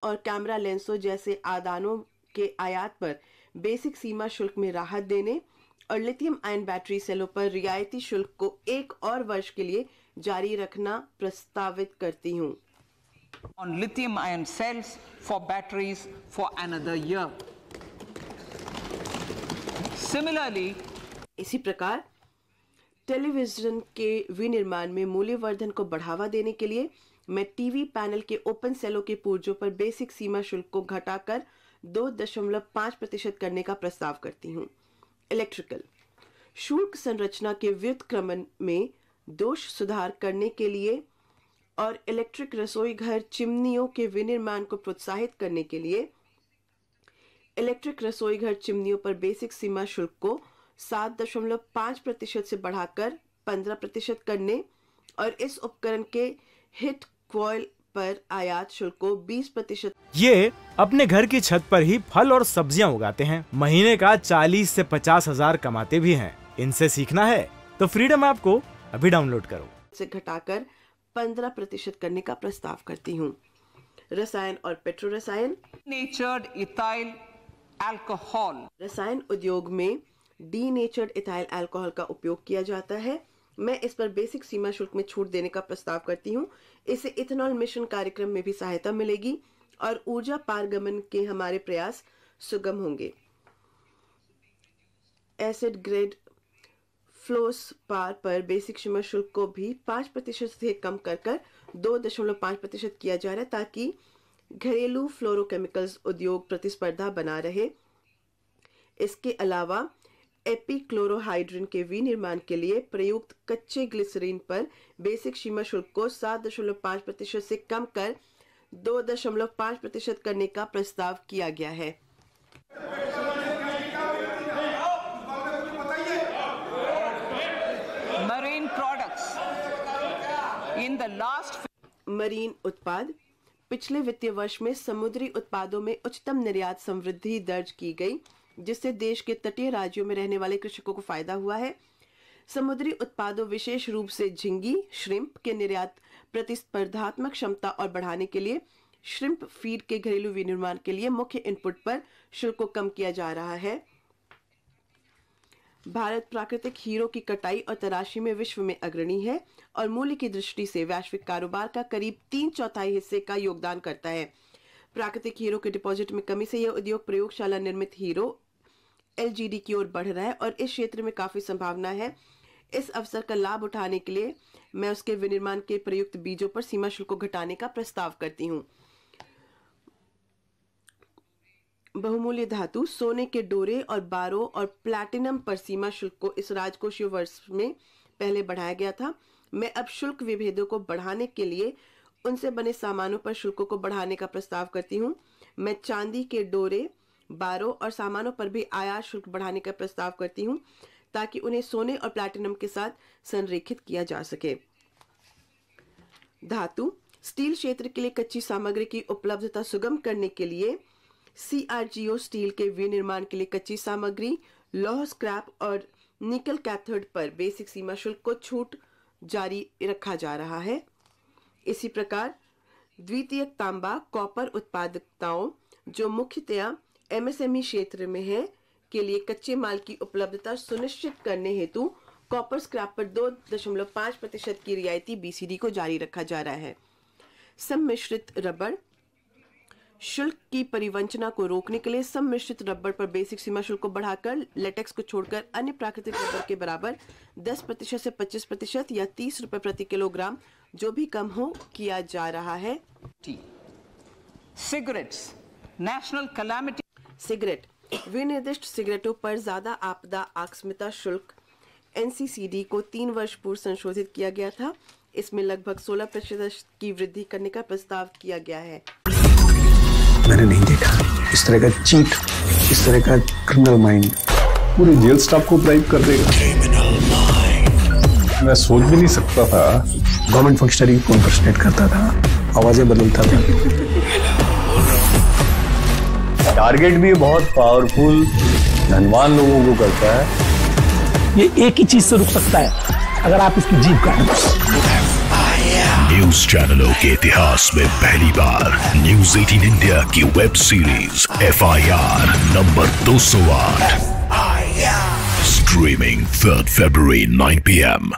और कैमरा लेंसों जैसे आदानों के आयात पर बेसिक सीमा शुल्क में राहत देने और लिथियम आयन बैटरी सेलों पर रियायती शुल्क को 1 और वर्ष के लिए जारी रखना प्रस्तावित करती हूँ। On lithium ion cells for batteries for another year. Similarly, इसी प्रकार टेलीविजन के विनिर्माण में मूल्यवर्धन को बढ़ावा देने के लिए मैं टीवी पैनल के ओपन सेलों के पुर्जों पर बेसिक सीमा शुल्क को घटाकर 2.5% करने का प्रस्ताव करती हूँ। इलेक्ट्रिकल शुल्क संरचना के व्युत्क्रमण में दोष सुधार करने के लिए और इलेक्ट्रिक रसोई घर चिमनियों के विनिर्माण को प्रोत्साहित करने के लिए इलेक्ट्रिक रसोई घर चिमनियों पर बेसिक सीमा शुल्क को 7.5% से बढ़ाकर 15% करने और इस उपकरण के हिट कॉइल पर आयात शुल्क को 20%। ये अपने घर की छत पर ही फल और सब्जियां उगाते हैं, महीने का 40 से 50 हजार कमाते भी हैं। इनसे सीखना है तो फ्रीडम ऐप को अभी डाउनलोड करो। से घटाकर 15% करने का प्रस्ताव करती हूँ। रसायन और पेट्रो रसायन denatured ethyl alcohol. रसायन उद्योग में डीनेचर्ड इथाइल अल्कोहल का उपयोग किया जाता है। मैं इस पर बेसिक सीमा शुल्क में छूट देने का प्रस्ताव करती हूँ। इससे इथेनॉल मिशन कार्यक्रम में भी सहायता मिलेगी और ऊर्जा पारगमन के हमारे प्रयास सुगम होंगे। एसिड ग्रेड फ्लोस्पार पर बेसिक सीमा शुल्क को भी 5% से कम कर 2.5% किया जा रहा है ताकि घरेलू फ्लोरोकेमिकल्स उद्योग प्रतिस्पर्धा बना रहे। इसके अलावा एपीक्लोरोहाइड्रिन के विनिर्माण के लिए प्रयुक्त कच्चे ग्लिसरीन पर बेसिक सीमा शुल्क को 7.5% से कम कर 2.5% करने का प्रस्ताव किया गया है। Marine products. In the last marine उत्पाद पिछले वित्तीय वर्ष में समुद्री उत्पादों में उच्चतम निर्यात समृद्धि दर्ज की गई, जिससे देश के तटीय राज्यों में रहने वाले कृषकों को फायदा हुआ है। समुद्री उत्पादों विशेष रूप से झींगी श्रिम्प के निर्यात प्रतिस्पर्धात्मक क्षमता और बढ़ाने के लिए श्रिम्प फीड के घरेलू विनिर्माण के लिए मुख्य इनपुट पर शुल्क को कम किया जा रहा है। भारत प्राकृतिक हीरो की कटाई और तराशी में विश्व में अग्रणी है और मूल्य की दृष्टि से वैश्विक कारोबार का करीब 3/4 हिस्से का योगदान करता है। प्राकृतिक हीरो के डिपॉजिट में कमी से यह उद्योग प्रयोगशाला निर्मित हीरो एलजीडी की ओर बढ़ रहा है और इस क्षेत्र में काफी संभावना है। इस अवसर का लाभ उठाने के लिए मैं उसके विनिर्माण के प्रयुक्त बीजों पर सीमा शुल्क को घटाने का प्रस्ताव करती हूँ। बहुमूल्य धातु सोने के डोरे और बारो और प्लैटिनम पर सीमा शुल्क को इस राजकोषीय वर्ष में पहले बढ़ाया गया था। मैं अब शुल्क विभेदों को बढ़ाने के लिए उनसे बने सामानों पर शुल्कों को बढ़ाने का प्रस्ताव करती हूँ। मैं चांदी के डोरे, बारो और सामानों पर भी आयात शुल्क बढ़ाने का प्रस्ताव करती हूँ ताकि उन्हें सोने और प्लैटिनम के साथ संरेखित किया जा सके। धातु स्टील क्षेत्र के लिए कच्ची सामग्री की उपलब्धता सुगम करने के लिए सीआरजीओ स्टील के विनिर्माण के लिए कच्ची सामग्री, लौह स्क्रैप और निकल कैथोड पर बेसिक सीमा शुल्क को छूट जारी रखा जा रहा है। इसी प्रकार द्वितीयक तांबा कॉपर उत्पादकताओं जो मुख्यतया एमएसएमई क्षेत्र में है के लिए कच्चे माल की उपलब्धता सुनिश्चित करने हेतु कॉपर स्क्रैप पर 2.5% की रियायती बीसीडी को जारी रखा जा रहा है। सम्मिश्रित रबड़ शुल्क की परिवंचना को रोकने के लिए सम्मिश्रित रबड़ पर बेसिक सीमा शुल्क को बढ़ाकर लेटेक्स को छोड़कर अन्य प्राकृतिक रबड़ के बराबर 10% से 25% या 30 रुपए प्रति किलोग्राम जो भी कम हो किया जा रहा है। सिगरेट्स नेशनल कैलामिटी सिगरेट विनिर्दिष्ट सिगरेटों पर ज्यादा आपदा आकस्मिकता शुल्क एनसीसीडी को 3 वर्ष पूर्व संशोधित किया गया था। इसमें लगभग 16% की वृद्धि करने का प्रस्ताव किया गया है। मैंने नहीं देखा इस तरह का चीट, इस तरह का क्रिमिनल माइंड पूरे जेल स्टाफ को ब्राइब कर देगा। मैं सोच भी नहीं सकता था। गवर्नमेंट फंक्शनरी को इम्पर्सनेट करता था, आवाजें बदलता था। टारगेट भी बहुत पावरफुल धनवान लोगों को करता है। ये एक ही चीज से रुक सकता है, अगर आप इसकी जीभ काटें। न्यूज चैनलों के इतिहास में पहली बार न्यूज 18 इंडिया की web series FIR number 208 streaming 3rd February 9 PM